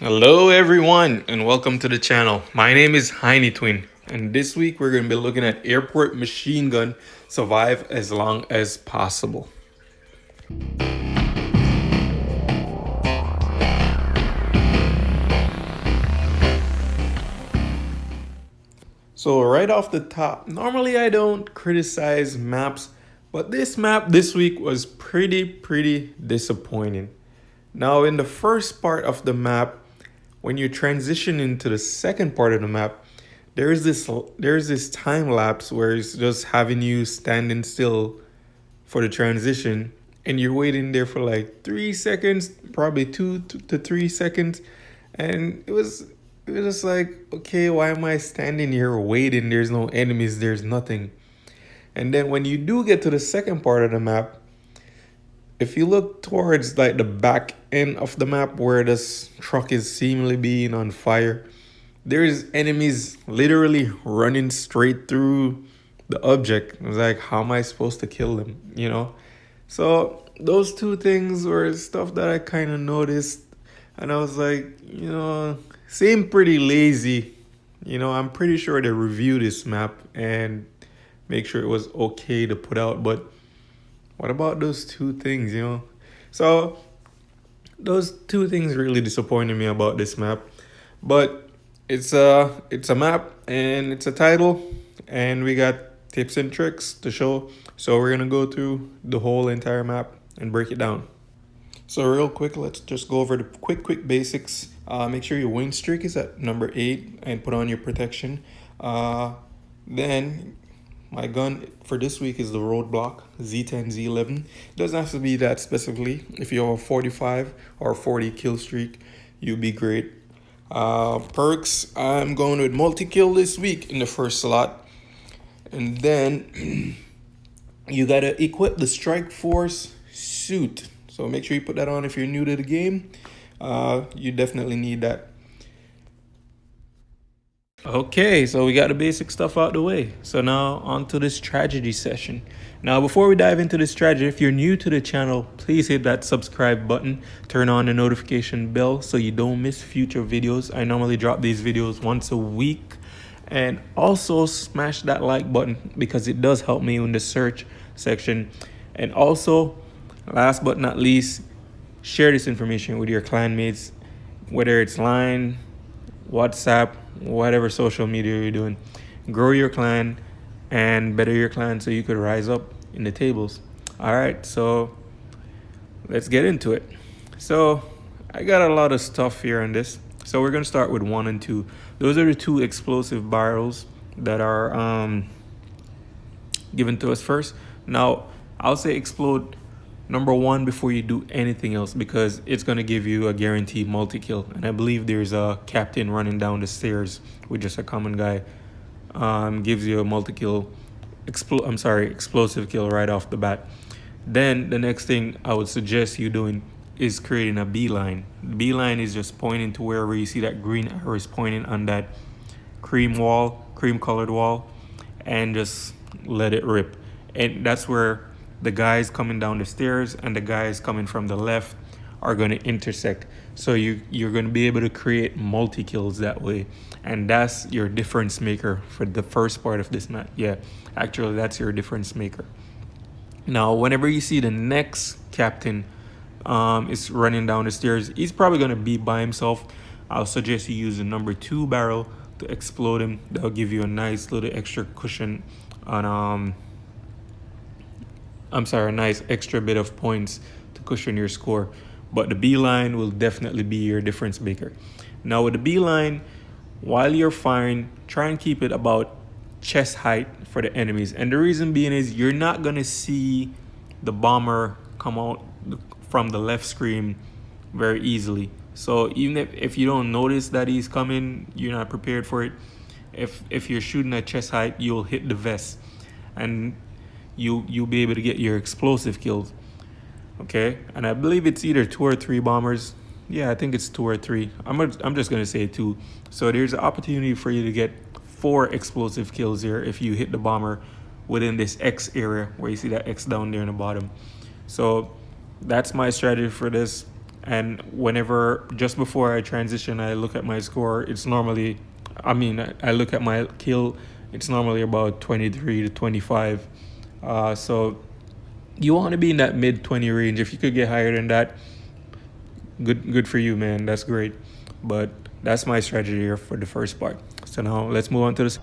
Hello, everyone, and welcome to the channel. My name is Heiny Twin, and this week we're going to be looking at Airport Machine Gun Survive as Long as Possible. So, right off the top, normally I don't criticize maps, but this map this week was pretty disappointing. Now, in the first part of the map, when you transition into the second part of the map, there's this time lapse where it's just having you standing still for the transition, and you're waiting there for like 3 seconds, probably 2 to 3 seconds, and it was just like, okay, why am I standing here waiting? There's no enemies, there's nothing. And then when you do get to the second part of the map, if you look towards like the back end of the map where this truck is seemingly being on fire, there's enemies literally running straight through the object. I was like, how am I supposed to kill them? So those two things were stuff that I kind of noticed, and I was like, seem pretty lazy. I'm pretty sure they reviewed this map and make sure it was okay to put out, but what about those two things? So those two things really disappointed me about this map. But it's a map and it's a title, and we got tips and tricks to show. So we're gonna go through the whole entire map and break it down. So real quick, let's just go over the quick basics. Make sure your wing streak is at number 8 and put on your protection. Then my gun for this week is the Roadblock Z10 Z11. It doesn't have to be that specifically. If you have a 45 or 40 kill streak, you'll be great. Perks, I'm going with multi-kill this week in the first slot. And then you gotta equip the Strike Force suit. So make sure you put that on if you're new to the game. You definitely need that. Okay, so we got the basic stuff out the way. So now on to this strategy session. Now, before we dive into this strategy, if you're new to the channel, please hit that subscribe button, turn on the notification bell so you don't miss future videos. I normally drop these videos once a week. And also smash that like button because it does help me in the search section. And also, last but not least, share this information with your clanmates, whether it's Line, WhatsApp, whatever social media you're doing. Grow your clan and better your clan so you could rise up in the tables. All right, so let's get into it. So I got a lot of stuff here on this. So we're gonna start with 1 and 2. Those are the two explosive barrels that are given to us first. Now I'll say explode number 1 before you do anything else because it's going to give you a guaranteed multi-kill. And I believe there's a captain running down the stairs with just a common guy. Gives you a multi-kill, explosive kill right off the bat. Then the next thing I would suggest you doing is creating a beeline. The beeline is just pointing to wherever you see that green arrow is pointing on that cream colored wall, and just let it rip. And that's where the guys coming down the stairs and the guys coming from the left are going to intersect. So you're going to be able to create multi-kills that way. And that's your difference maker for the first part of this map. Yeah, actually that's your difference maker. Now, whenever you see the next captain is running down the stairs, he's probably going to be by himself. I'll suggest you use the number 2 barrel to explode him. That'll give you a nice little extra cushion on a nice extra bit of points to cushion your score. But the beeline will definitely be your difference maker. Now with the beeline, while you're firing, try and keep it about chest height for the enemies. And the reason being is you're not gonna see the bomber come out from the left screen very easily. So even if you don't notice that he's coming, you're not prepared for it. If you're shooting at chest height, you'll hit the vest. And you'll be able to get your explosive kills. Okay, and I believe it's either 2 or 3 bombers. Yeah, I think it's 2 or 3. I'm just gonna say 2. So there's an opportunity for you to get 4 explosive kills here if you hit the bomber within this X area where you see that X down there in the bottom. So that's my strategy for this. And whenever, just before I transition, I look at my score, it's normally, I look at my kill, it's normally about 23 to 25. So you want to be in that mid 20 range. If you could get higher than that, good for you, man. That's great. But that's my strategy here for the first part. So now let's move on to the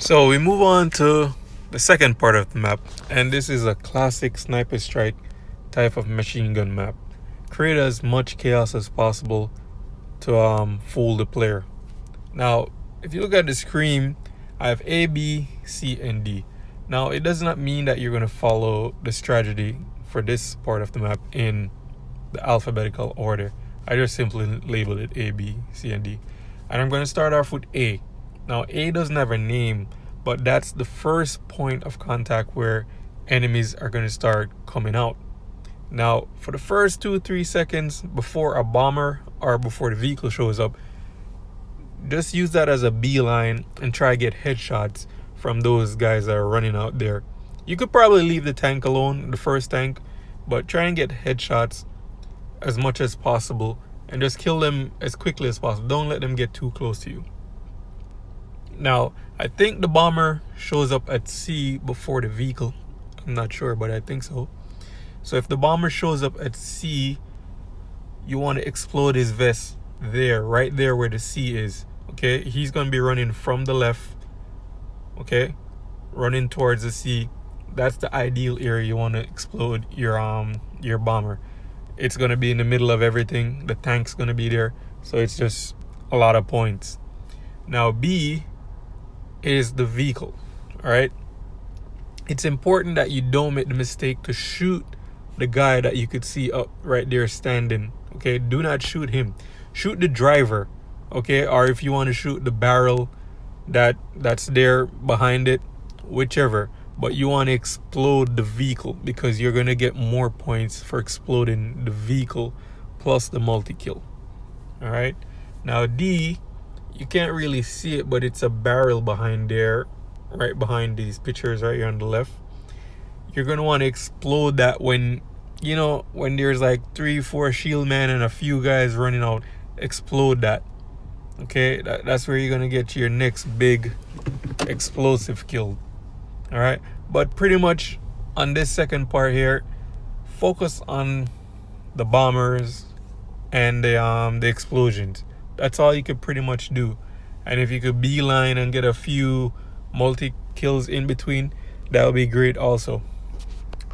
So we move on to the second part of the map, and this is a classic sniper strike type of machine gun map. Create as much chaos as possible to fool the player. Now, if you look at the screen, I have A, B, C, and D. Now, it does not mean that you're going to follow the strategy for this part of the map in the alphabetical order. I just simply labeled it A, B, C, and D. And I'm going to start off with A. Now, A doesn't have a name, but that's the first point of contact where enemies are going to start coming out. Now, for the first 2-3 seconds before a bomber or before the vehicle shows up, just use that as a beeline and try to get headshots from those guys that are running out there. You could probably leave the tank alone, the first tank, but try and get headshots as much as possible and just kill them as quickly as possible. Don't let them get too close to you. Now, I think the bomber shows up at C before the vehicle. I'm not sure, but I think so. So if the bomber shows up at C, you want to explode his vest there, right there where the C is. Okay, he's going to be running from the left. Okay, running towards the C. That's the ideal area you want to explode your bomber. It's going to be in the middle of everything. The tank's going to be there, so it's just a lot of points. Now B is the vehicle. All right, it's important that you don't make the mistake to shoot the guy that you could see up right there standing. Okay, do not shoot him. Shoot the driver. Okay, or if you want to shoot the barrel that's there behind it, whichever. But you want to explode the vehicle because you're gonna get more points for exploding the vehicle plus the multi-kill. All right. Now D, you can't really see it, but it's a barrel behind there, right behind these pictures right here on the left. You're gonna want to explode that when there's like 3-4 shield men and a few guys running out. Explode that. Okay, that's where you're gonna get your next big explosive kill. All right, but pretty much on this second part here, focus on the bombers and the explosions. That's all you could pretty much do. And if you could beeline and get a few multi kills in between, that would be great also.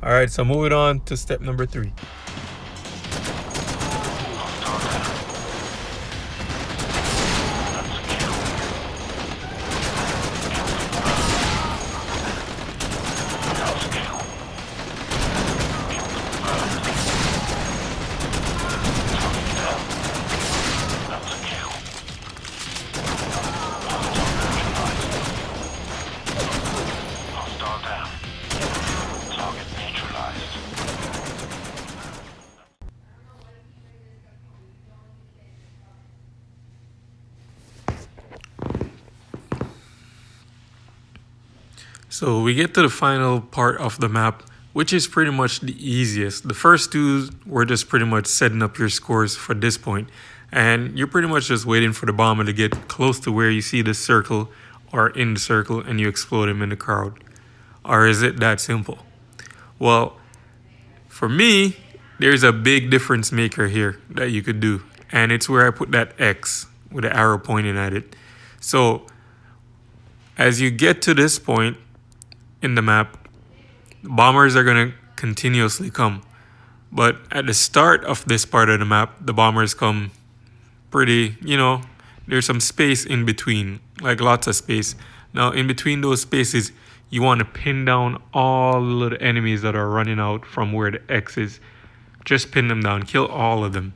All right, so moving on to step number 3. So we get to the final part of the map, which is pretty much the easiest. The first two were just pretty much setting up your scores for this point. And you're pretty much just waiting for the bomber to get close to where you see the circle or in the circle and you explode him in the crowd. Or is it that simple? Well, for me, there's a big difference maker here that you could do. And it's where I put that X with the arrow pointing at it. So as you get to this point in the map, bombers are going to continuously come. But at the start of this part of the map, the bombers come pretty, there's some space in between, like lots of space. Now, in between those spaces, you want to pin down all the little enemies that are running out from where the X is. Just pin them down. Kill all of them.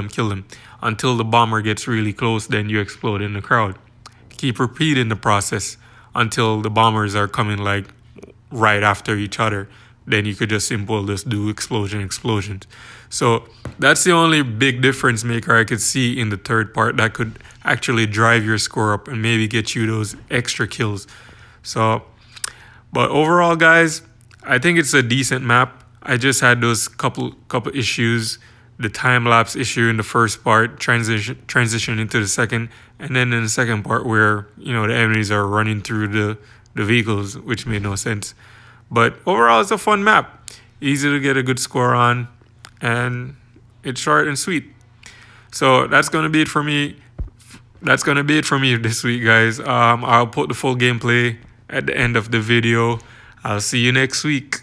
kill them, until the bomber gets really close, then you explode in the crowd. Keep repeating the process until the bombers are coming like right after each other. Then you could just simple just do explosions. So that's the only big difference maker I could see in the third part that could actually drive your score up and maybe get you those extra kills. So, but overall, guys, I think it's a decent map. I just had those couple issues. The time lapse issue in the first part, transition into the second, and then in the second part where the enemies are running through the vehicles, which made no sense. But overall, it's a fun map, easy to get a good score on, and it's short and sweet. So that's gonna be it for me. That's gonna be it for me this week, guys. I'll put the full gameplay at the end of the video. I'll see you next week.